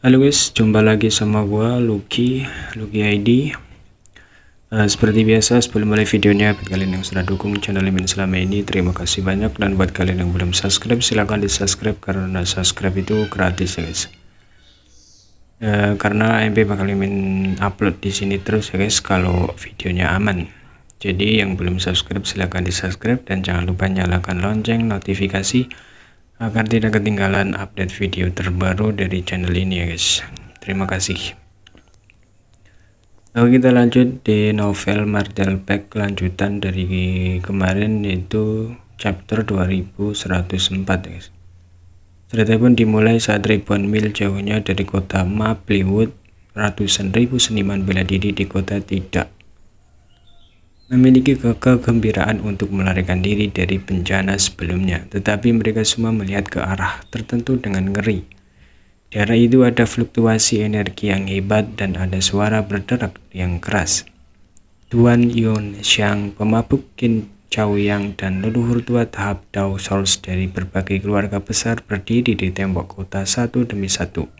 Halo guys, jumpa lagi sama gua Lucky ID. Seperti biasa, sebelum mulai videonya, buat kalian yang sudah dukung channel Mimin selama ini, terima kasih banyak. Dan buat kalian yang belum subscribe, silahkan di subscribe karena subscribe itu gratis ya guys. Karena MP bakal Mimin upload di sini terus ya guys kalau videonya aman. Jadi yang belum subscribe silahkan di subscribe dan jangan lupa nyalakan lonceng notifikasi agar tidak ketinggalan update video terbaru dari channel ini ya guys. Terima kasih. Lalu kita lanjut di novel Martel Pack lanjutan dari kemarin, yaitu chapter 2104 ya guys. Cerita pun dimulai saat ribuan mil jauhnya dari kota Maplewood, ratusan ribu seniman bela diri di kota tidak memiliki kegembiraan untuk melarikan diri dari bencana sebelumnya, tetapi mereka semua melihat ke arah tertentu dengan ngeri. Di arah itu ada fluktuasi energi yang hebat dan ada suara berderak yang keras. Tuan Yun Xiang, pemabuk Qin Chaoyang, dan leluhur tua tahap Dao Souls dari berbagai keluarga besar berdiri di tembok kota satu demi satu.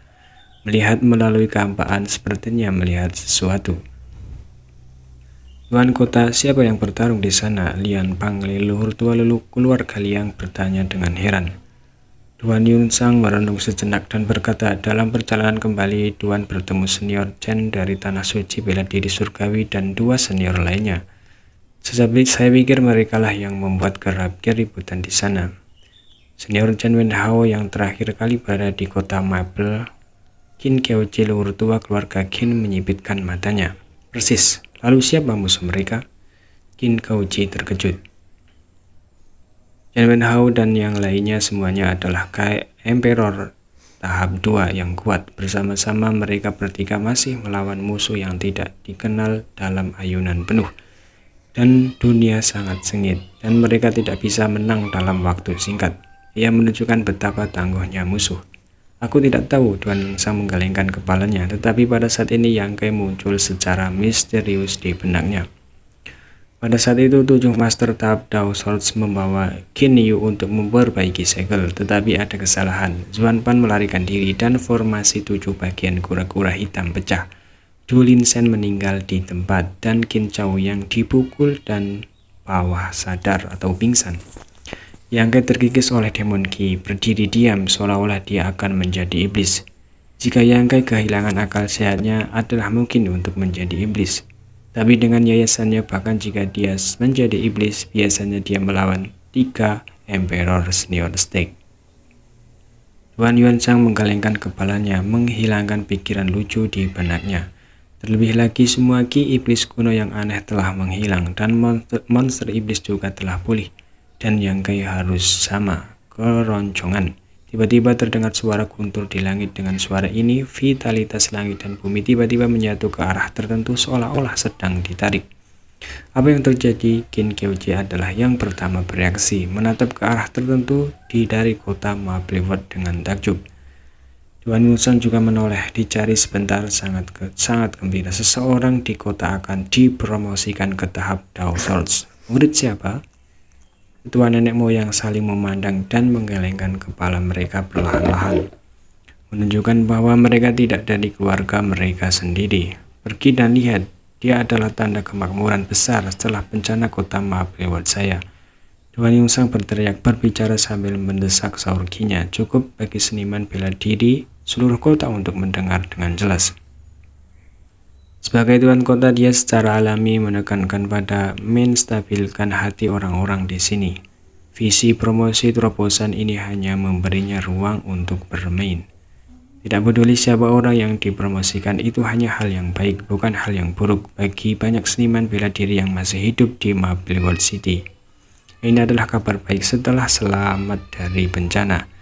Melihat melalui kehampaan sepertinya melihat sesuatu. Tuan kota, siapa yang bertarung di sana? Lian Pang, leluhur tua keluarga Liang, bertanya dengan heran. Tuan Yun Xiang merenung sejenak dan berkata, dalam perjalanan kembali, Tuan bertemu senior Chen dari Tanah Suci Bela Diri Surgawi dan dua senior lainnya. Saya pikir merekalah yang membuat keributan di sana. Senior Chen Wenhao yang terakhir kali berada di kota Maple. Qin Keoji, leluhur tua keluarga Qin, menyipitkan matanya. Persis. Lalu siapa musuh mereka? Qin Keoji terkejut. Chen Wenhao dan yang lainnya semuanya adalah Emperor tahap 2 yang kuat. Bersama-sama mereka bertiga masih melawan musuh yang tidak dikenal dalam ayunan penuh. Dan dunia sangat sengit, dan mereka tidak bisa menang dalam waktu singkat. Ia menunjukkan betapa tangguhnya musuh. Aku tidak tahu, Tuan Yun Xiang menggelengkan kepalanya, tetapi pada saat ini Yang Kai muncul secara misterius di benaknya. Pada saat itu 7 master tahap Dao Souls membawa Qin Yu untuk memperbaiki segel, tetapi ada kesalahan. Zuan Pan melarikan diri dan formasi 7 bagian kura-kura hitam pecah. Du Lin Shen meninggal di tempat dan Qin Chaoyang dipukul dan bawah sadar atau pingsan. Yang Kai terkikis oleh demon Qi, berdiri diam seolah-olah dia akan menjadi iblis. Jika Yang Kai kehilangan akal sehatnya adalah mungkin untuk menjadi iblis. Tapi dengan yayasannya, bahkan jika dia menjadi iblis, biasanya dia melawan 3 Emperor Senior Stake. Tuan Yun Xiang menggelengkan kepalanya, menghilangkan pikiran lucu di benaknya. Terlebih lagi, semua Qi iblis kuno yang aneh telah menghilang dan monster iblis juga telah pulih. Dan Yang Kai harus sama keroncongan. Tiba-tiba terdengar suara guntur di langit. Dengan suara ini, vitalitas langit dan bumi tiba-tiba menyatu ke arah tertentu seolah-olah sedang ditarik. Apa yang terjadi? Qin Keoji adalah yang pertama bereaksi, menatap ke arah tertentu dari kota Maplewood dengan takjub. Tuan Yun Xiang juga menoleh, dicari sebentar, sangat gembira. Seseorang di kota akan dipromosikan ke tahap Dao Souls. Murid siapa? Kedua nenek moyang saling memandang dan menggelengkan kepala mereka perlahan-lahan, menunjukkan bahwa mereka tidak dari keluarga mereka sendiri. Pergi dan lihat, dia adalah tanda kemakmuran besar setelah bencana kota Maplewood saya. Tuan Yun Xiang berteriak, berbicara sambil mendesak saurginya. Cukup bagi seniman bela diri seluruh kota untuk mendengar dengan jelas. Sebagai tuan kota, dia secara alami menekankan pada menstabilkan hati orang-orang di sini. Visi promosi terobosan ini hanya memberinya ruang untuk bermain. Tidak peduli siapa orang yang dipromosikan, itu hanya hal yang baik, bukan hal yang buruk bagi banyak seniman bela diri yang masih hidup di Maplewood City. Ini adalah kabar baik setelah selamat dari bencana.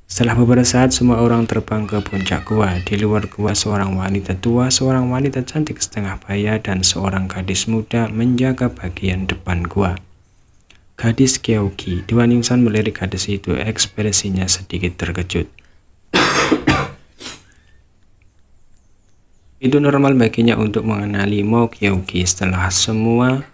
Setelah beberapa saat, semua orang terbang ke puncak gua. Di luar gua, seorang wanita tua, seorang wanita cantik setengah baya, dan seorang gadis muda menjaga bagian depan gua. Gadis Keoji. Tuan Yun Xiang melirik gadis itu, ekspresinya sedikit terkejut. Itu normal baginya untuk mengenali Mo Keoji setelah semua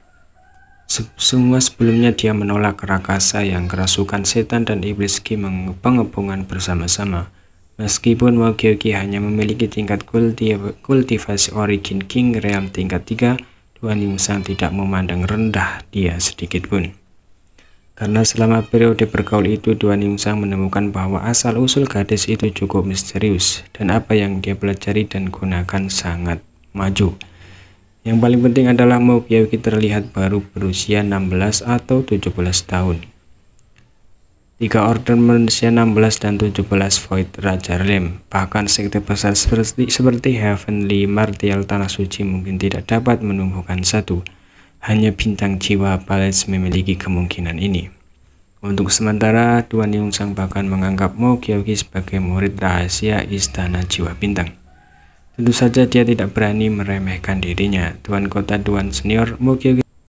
sebelumnya dia menolak rakasa yang kerasukan setan dan iblis Qi pengepungan bersama-sama. Meskipun Mo Gyeonggi hanya memiliki tingkat kultivasi Origin King Realm tingkat 3, Duan Yungsang tidak memandang rendah dia sedikitpun. Karena selama periode bergaul itu, Duan Yungsang menemukan bahwa asal-usul gadis itu cukup misterius, dan apa yang dia pelajari dan gunakan sangat maju. Yang paling penting adalah Mo Gyeonggi terlihat baru berusia 16 atau 17 tahun. 3 Order manusia 16 dan 17 Void Raja Realm. Bahkan sekte besar seperti Heavenly Martial Tanah Suci mungkin tidak dapat menumbuhkan satu. Hanya bintang jiwa Palace memiliki kemungkinan ini. Untuk sementara, Duan Yungsang bahkan menganggap Mo Gyeonggi sebagai murid rahasia Istana Jiwa Bintang. Tentu saja dia tidak berani meremehkan dirinya. Tuan Kota Duan Senior, Mo Gyeonggi